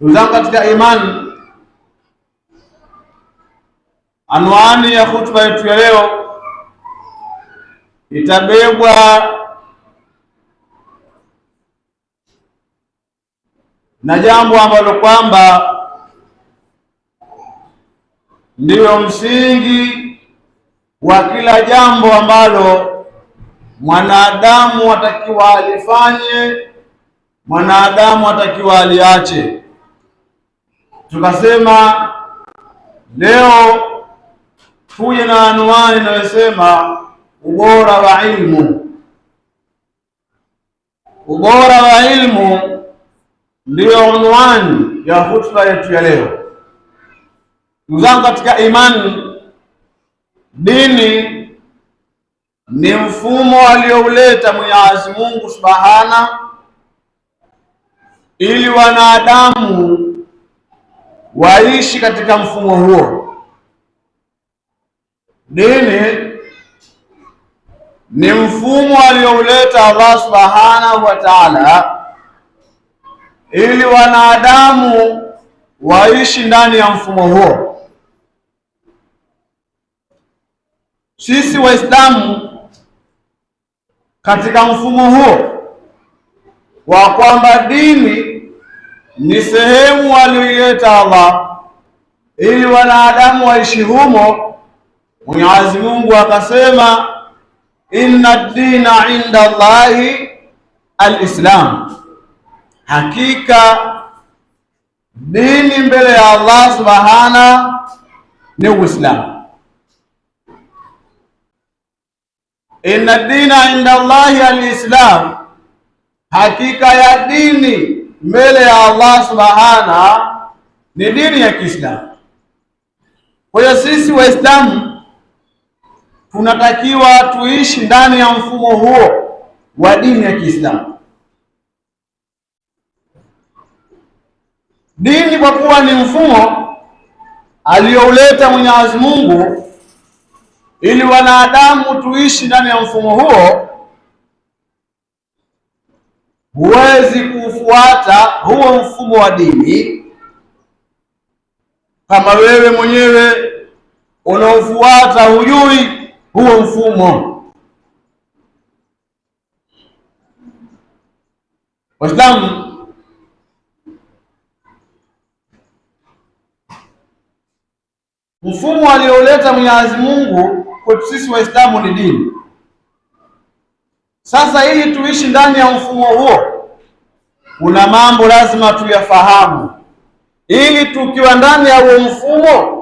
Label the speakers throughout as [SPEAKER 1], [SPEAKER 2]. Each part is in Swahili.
[SPEAKER 1] Ndugu zangu katika imani, anwani ya hutuba yetu ya leo itabebwa na jambo ambalo kwamba ndiyo msingi wa kila jambo ambalo mwanadamu atakiwa alifanye, mwanadamu atakiwa aliache. Tukasema leo tuje na anwani inayosema ubora wa ilmu. Ubora wa ilmu ndiyo anwani ya hutuba yetu ya leo. Ndugu zangu katika imani, dini ni mfumo aliouleta Mwenyezi Mungu Subhana ili wanadamu waishi katika mfumo huo. Dini ni mfumo aliouleta Allah Subhanahu wa Ta'ala ili wanadamu waishi ndani ya mfumo huo. Sisi Waislamu katika mfumo huo wa kwamba dini ni sehemu aliyoileta Allah ili wanadamu waishi humo, Mwenyezi Mungu akasema inna ad-dina inda Allahi al-Islam, hakika dini mbele ya Allah Subhana ni Uislamu. Inna ad-dina inda Allahi al-Islam, hakika ya dini mbele ya Allah Subhana ni dini ya Kiislamu. Kwa hiyo sisi Waislamu tunatakiwa tuishi ndani ya mfumo huo wa dini ya Kiislamu. Dini kwa kuwa ni mfumo aliouleta Mwenyezi Mungu ili wanadamu tuishi ndani ya mfumo huo, huwezi kufuata huo mfumo wa dini kama wewe mwenyewe unaofuata hujui huo mfumo. Waislamu, mfumo alioleta Mwenyezi Mungu kwetu sisi Waislamu ni dini. Sasa ili tuishi ndani ya mfumo huo, kuna mambo lazima tuyafahamu, ili tukiwa ndani ya huo mfumo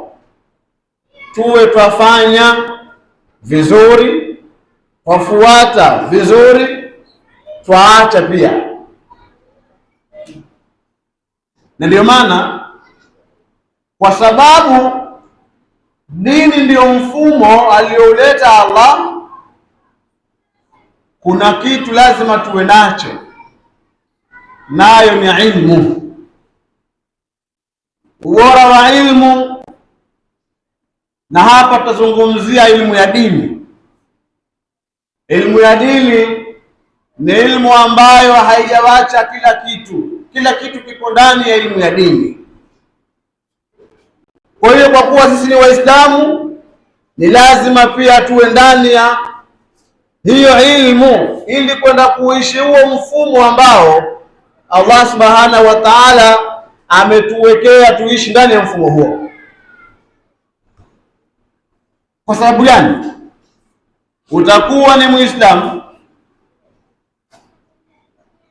[SPEAKER 1] tuwe twafanya vizuri, twafuata vizuri, twaacha pia. Na ndio maana, kwa sababu dini ndiyo mfumo alioleta Allah, kuna kitu lazima tuwe nacho, nayo ni ilmu. Ubora wa ilmu, na hapa tutazungumzia ilmu ya dini. Ilmu ya dini ni ilmu ambayo haijawacha kila kitu. Kila kitu kiko ndani ya ilmu ya dini. Kwa hiyo kwa kuwa sisi ni Waislamu, ni lazima pia tuwe ndani ya hiyo ilmu ili kwenda kuishi huo mfumo ambao Allah Subhanahu wa Ta'ala ametuwekea tuishi ndani ya mfumo huo. Kwa sababu gani? Utakuwa ni Muislamu,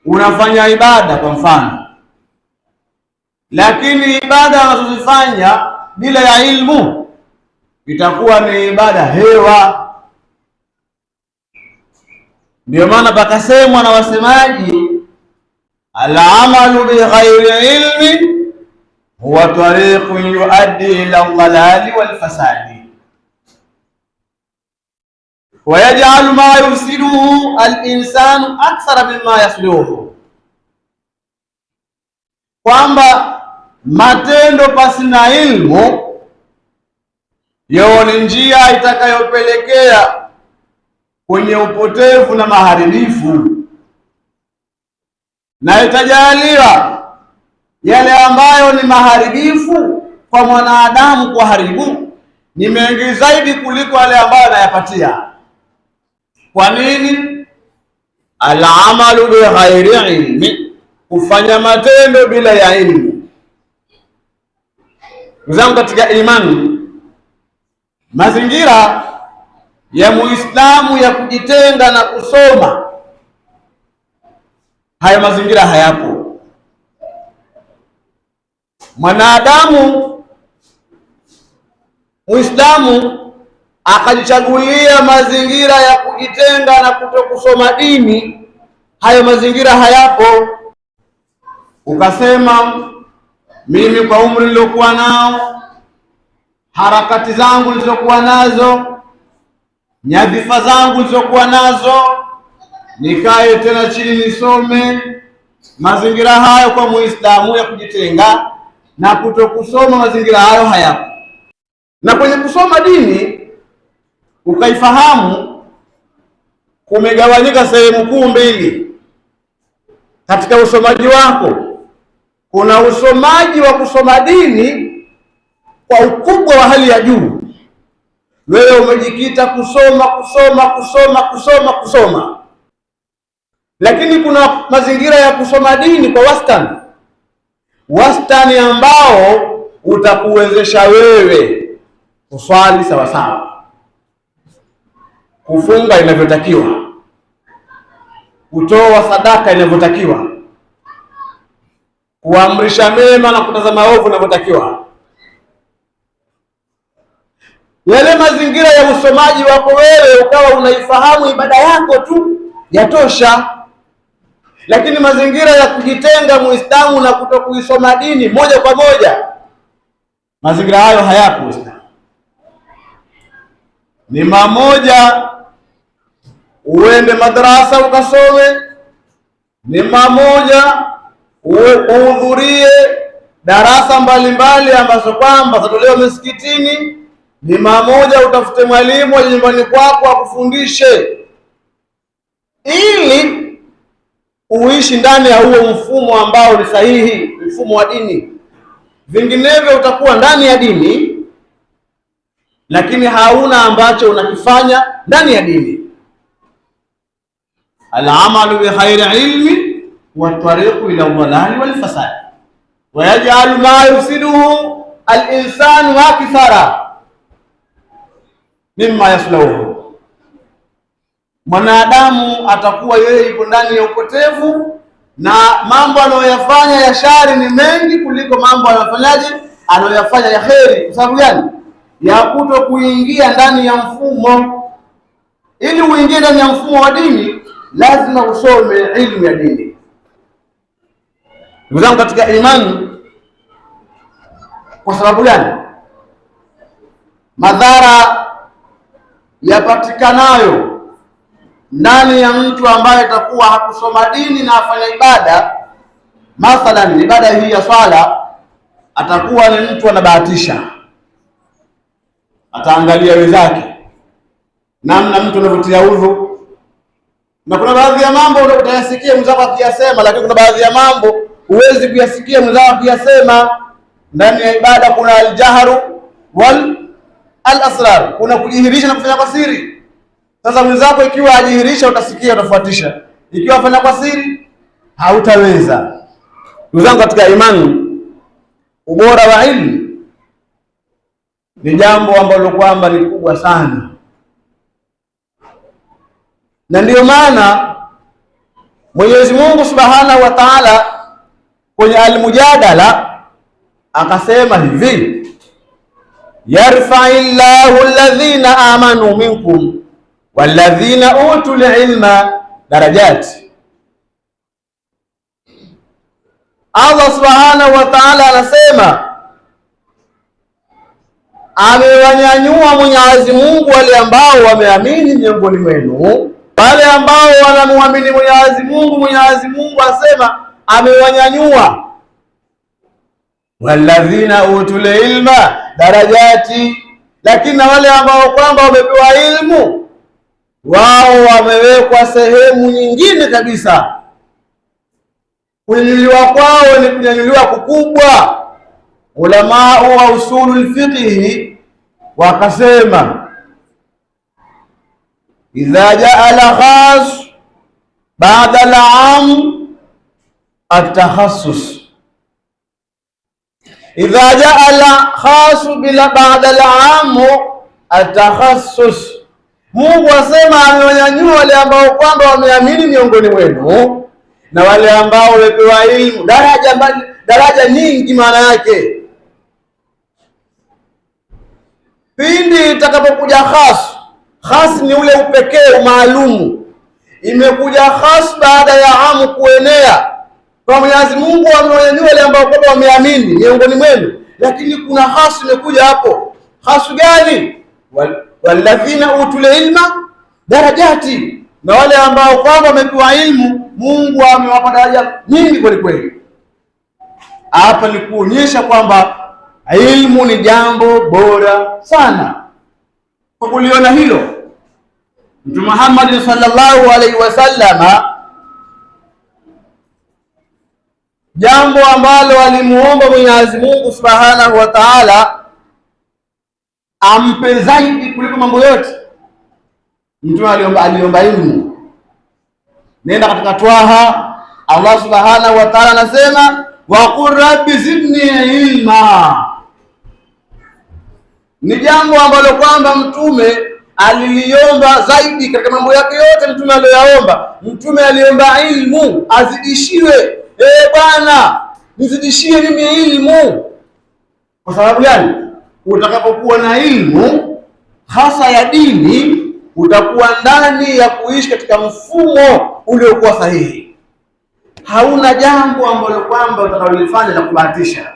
[SPEAKER 1] unafanya ibada kwa mfano, lakini ibada unazozifanya bila ya ilmu itakuwa ni ibada hewa. Ndio maana pakasemwa na wasemaji, al-amalu bi ghairi ilmi huwa tariqun yuaddi ila dhalali wal fasadi wa yaj'alu ma yufsiduhu al-insanu akthara mimma yasluhu, kwamba matendo pasi na ilmu ni njia itakayopelekea kwenye upotevu na maharibifu, na itajaliwa yale ambayo ni maharibifu kwa mwanadamu kuharibu ni mengi zaidi kuliko yale ambayo anayapatia. Kwa nini? Al-amalu bi ghairi ilmi, kufanya matendo bila ya ilmu. Ndugu katika imani, mazingira ya Muislamu ya kujitenga na kusoma, haya mazingira hayapo. Mwanadamu Muislamu akajichagulia mazingira ya kujitenga na kutokusoma dini, hayo mazingira hayapo. Ukasema mimi kwa umri nilokuwa nao, harakati zangu nilizokuwa nazo, nyadhifa zangu nilizokuwa nazo, nikae tena chini nisome. Mazingira hayo kwa Muislamu ya kujitenga na kutokusoma, mazingira hayo hayapo. Na kwenye kusoma dini ukaifahamu, kumegawanyika sehemu kuu mbili katika usomaji wako. Kuna usomaji wa kusoma dini kwa ukubwa wa hali ya juu, wewe umejikita kusoma. Lakini kuna mazingira ya kusoma dini kwa wastani ambao utakuwezesha wewe kuswali sawa sawa, kufunga inavyotakiwa, kutoa sadaka inavyotakiwa, kuamrisha mema na kutazama maovu inavyotakiwa. Yale mazingira ya usomaji wako wewe ukawa unaifahamu ibada yako tu yatosha. Lakini mazingira ya kujitenga Muislamu na kutokuisoma dini moja kwa moja, mazingira hayo hayapo Muislamu. Ni mamoja uende madrasa ukasome, ni mamoja uhudhurie darasa mbalimbali ambazo kwamba zatolewa msikitini, ni mamoja utafute mwalimu wa nyumbani kwako akufundishe, ili uishi ndani ya huo mfumo ambao ni sahihi, mfumo wa dini. Vinginevyo utakuwa ndani ya dini lakini hauna ambacho unakifanya ndani ya dini. Al-amalu bi khairi ilmi wa tariqu ila dhalali wal fasad wa yaj'alu ma yufsiduhu al-insanu akthara mimma yasluhu. Mwanadamu atakuwa yeye yuko ndani ya upotevu na mambo anayoyafanya ya shari ni mengi kuliko mambo anayoyafanya ya kheri. Kwa sababu gani? Ya kuto kuingia ndani ya mfumo. Ili uingie ndani ya mfumo wa dini lazima usome ilmu ya dini. Ndugu zangu katika imani, kwa sababu gani? Madhara yapatikanayo ndani ya mtu ambaye atakuwa hakusoma dini na afanya ibada, mathalan ibada hii ya swala, atakuwa ni mtu anabahatisha. Ataangalia wenzake, namna mtu anavyotia udhu, na kuna baadhi ya mambo utayasikia mwenzako akiyasema, lakini kuna baadhi ya mambo huwezi kuyasikia mwenzako akiyasema. Ndani ya ibada kuna al-jahru wal al-asrar, kuna kujihirisha na kufanya kwa siri. Sasa mwenzako ikiwa ajihirisha utasikia, utafuatisha. Ikiwa afanya kwa siri hautaweza. Ndugu zangu katika imani, ubora wa ilmu ni jambo ambalo kwamba ni kubwa sana, na ndiyo maana Mwenyezi Mungu Subhanahu wa Ta'ala kwenye Al-Mujadala akasema hivi: yarfa'illahu alladhina amanu minkum walladhina utul ilma darajati. Allah Subhanahu wa Ta'ala anasema amewanyanyua Mwenyezi Mungu wale ambao wameamini miongoni mwenu, wale ambao wanamuamini Mwenyezi Mungu. Mwenyezi Mungu asema amewanyanyua. Walladhina utul ilma darajati, lakini na wale ambao kwamba wamepewa ilmu, wao wamewekwa sehemu nyingine kabisa. kunyanyuliwa kwao ni kunyanyuliwa kukubwa. Ulama wa usulul fiqh wakasema, idha jaa al-khas ba'da al-'am at-takhassus. Idha jaa al-khas ba'da al-'am at-takhassus. Mungu asema amewanyanyua wale ambao kwamba wameamini miongoni mwenu na wale ambao wamepewa ilmu daraja nyingi. Maana yake pindi itakapokuja khas ni ule upekee maalumu. Imekuja khas baada ya amu kuenea kwa Mwenyezi Mungu amewanyanyua wale ambao kwamba wameamini miongoni mwenu, lakini kuna khas imekuja hapo. Khas gani? Walladhina utul ilma darajati, na wale ambao kwamba wamepewa ilmu Mungu amewapa daraja nyingi kweli kweli. Hapa ni kuonyesha kwamba ilmu ni jambo bora sana. Kwa kuliona hilo, Mtume Muhammad sallallahu alaihi wasallama, jambo ambalo alimuomba Mwenyezi Mungu Subhanahu wa Ta'ala ampe zaidi kuliko mambo yote, Mtume aliomba ilmu. Nenda katika Twaha, Allah Subhanahu wa Ta'ala anasema, wa qur rabbi zidni ilma. Ni jambo ambalo kwamba Mtume aliliomba zaidi katika mambo yake yote. Mtume aliyoyaomba, Mtume aliomba ilmu, azidishiwe. Bwana nizidishie mimi ilmu. Kwa sababu gani? Utakapokuwa na ilmu hasa ya dini, utakuwa ndani ya kuishi katika mfumo uliokuwa sahihi. Hauna jambo ambalo kwamba utakalolifanya na kubahatisha.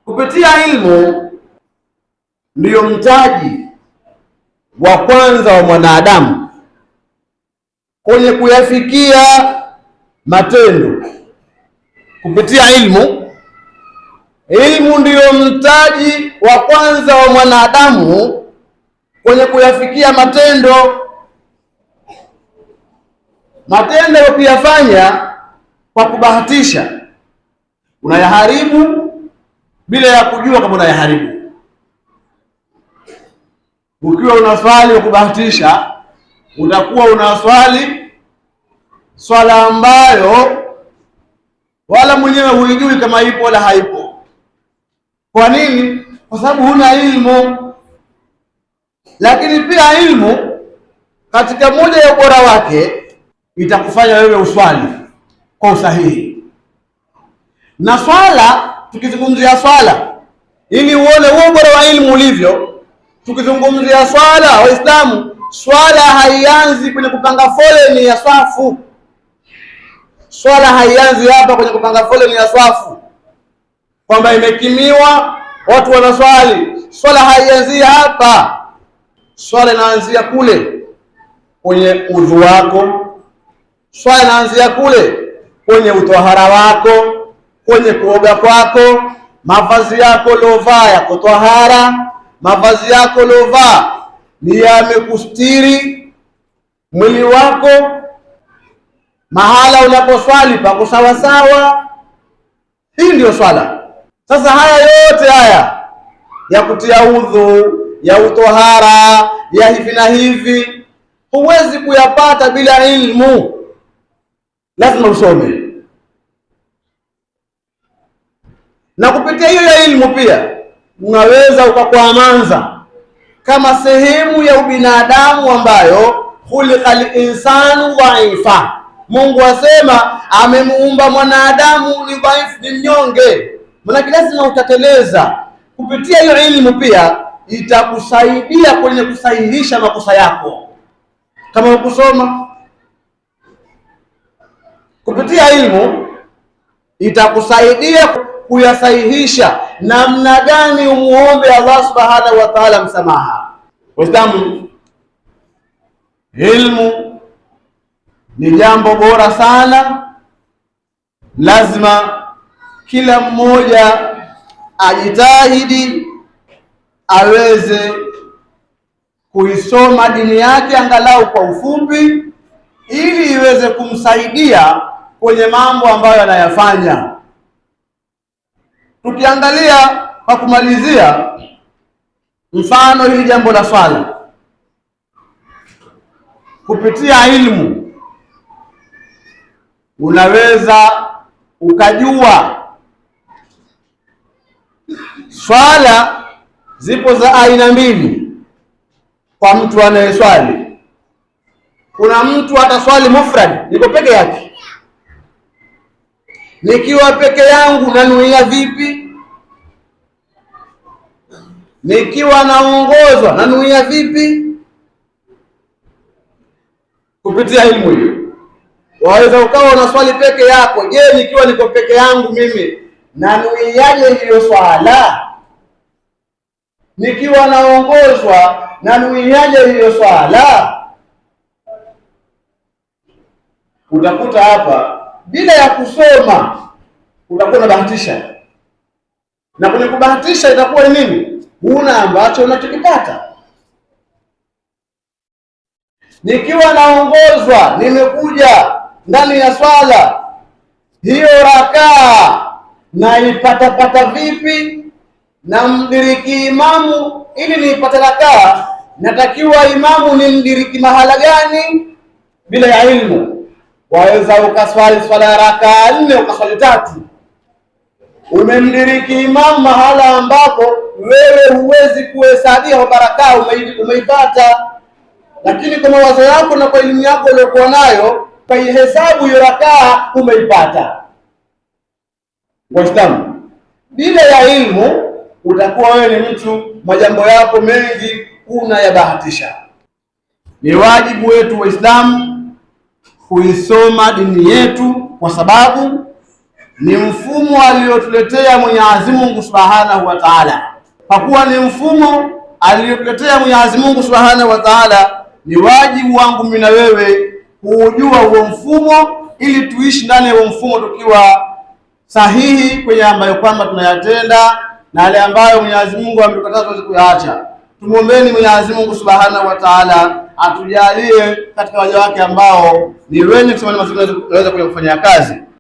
[SPEAKER 1] Kupitia ilmu ndiyo mtaji wa kwanza wa mwanadamu kwenye kuyafikia matendo. Kupitia ilmu ndiyo mtaji wa kwanza wa mwanadamu kwenye kuyafikia matendo. Matendo ukiyafanya kwa kubahatisha, unayaharibu bila ya kujua kama unayaharibu. Ukiwa unaswali kwa kubahatisha, utakuwa unaswali swala ambayo wala mwenyewe huijui kama ipo wala haipo. Kwa nini? Kwa sababu huna ilmu. Lakini pia ilmu katika moja ya ubora wake itakufanya wewe uswali kwa usahihi. Na swala, tukizungumzia swala ili uone huo ubora wa ilmu ulivyo, tukizungumzia swala, Waislamu, swala haianzi kwenye kupanga foleni ya swafu. Swala haianzi hapa kwenye kupanga foleni ya swafu kwamba imekimiwa watu wanaswali. Swala haianzi hapa. Swala inaanzia kule kwenye udhu wako. Swala inaanzia kule kwenye utahara wako, kwenye kuoga kwako, mavazi yako lovaa yako tahara, mavazi yako lovaa ni yamekustiri mwili wako, mahala unaposwali pako sawa sawa. Hii ndio swala. Sasa haya yote haya ya kutia udhu, ya utohara, ya hivi na hivi, huwezi kuyapata bila ilmu. Lazima usome. Na kupitia hiyo ya ilmu pia unaweza ukakwamanza kama sehemu ya ubinadamu ambayo khuliqal insanu dhaifa. Mungu asema amemuumba mwanadamu ni dhaifu, ni mnyonge. Maana lazima utateleza. Kupitia hiyo ilmu pia itakusaidia kwenye kusahihisha makosa yako. Kama ukusoma, kupitia ilmu itakusaidia kuyasahihisha namna gani umuombe Allah Subhanahu wa Ta'ala msamaha. Waislamu, ilmu ni jambo bora sana. Lazima kila mmoja ajitahidi aweze kuisoma dini yake angalau kwa ufupi, ili iweze kumsaidia kwenye mambo ambayo anayafanya. Tukiangalia kwa kumalizia, mfano hili jambo la swala, kupitia ilmu unaweza ukajua swala zipo za aina mbili kwa mtu anayeswali. Kuna mtu ataswali mufrad, niko peke yake. Nikiwa peke yangu nanuia vipi? Nikiwa naongozwa nanuia vipi? Kupitia ilmu hiyo waweza ukawa unaswali peke yako. Je, nikiwa niko peke yangu mimi nanuiaje hiyo swala? Nikiwa naongozwa nanuiaje hiyo swala? Utakuta hapa bila ya kusoma utakuwa unabahatisha, na kwenye kubahatisha itakuwa ni nini? Huna ambacho unachokipata. Nikiwa naongozwa nimekuja ndani ya swala, hiyo rakaa naipata vipi? Na mdiriki imamu ili niipate rakaa, natakiwa imamu ni mdiriki mahala gani? Bila ya ilmu waweza ukaswali swala ya rakaa 4 ukaswali 3, umemdiriki imamu mahala ambapo wewe huwezi kuhesabia rakaa umeipata, lakini kwa mawazo yako na kwa elimu yako uliyokuwa nayo kaihesabu hiyo rakaa umeipata. Waislamu, bila ya ilmu utakuwa wewe ni mtu majambo yako mengi unayabahatisha. Ni wajibu wetu Waislamu kuisoma dini yetu, kwa sababu ni mfumo aliotuletea Mwenyezi Mungu Subhanahu wa Ta'ala. Kwa kuwa ni mfumo aliotuletea Mwenyezi Mungu Subhanahu wa Ta'ala, ni wajibu wangu mimi na wewe kuujua huo mfumo, ili tuishi ndani ya huo mfumo tukiwa sahihi kwenye ambayo kwamba tunayatenda na yale ambayo Mwenyezi Mungu ametukataza tuweze kuyaacha. Tumuombeeni Mwenyezi Mungu Subhanahu wa Ta'ala atujalie katika waja wake ambao ni wenye kusema na tunaweza kufanya kazi.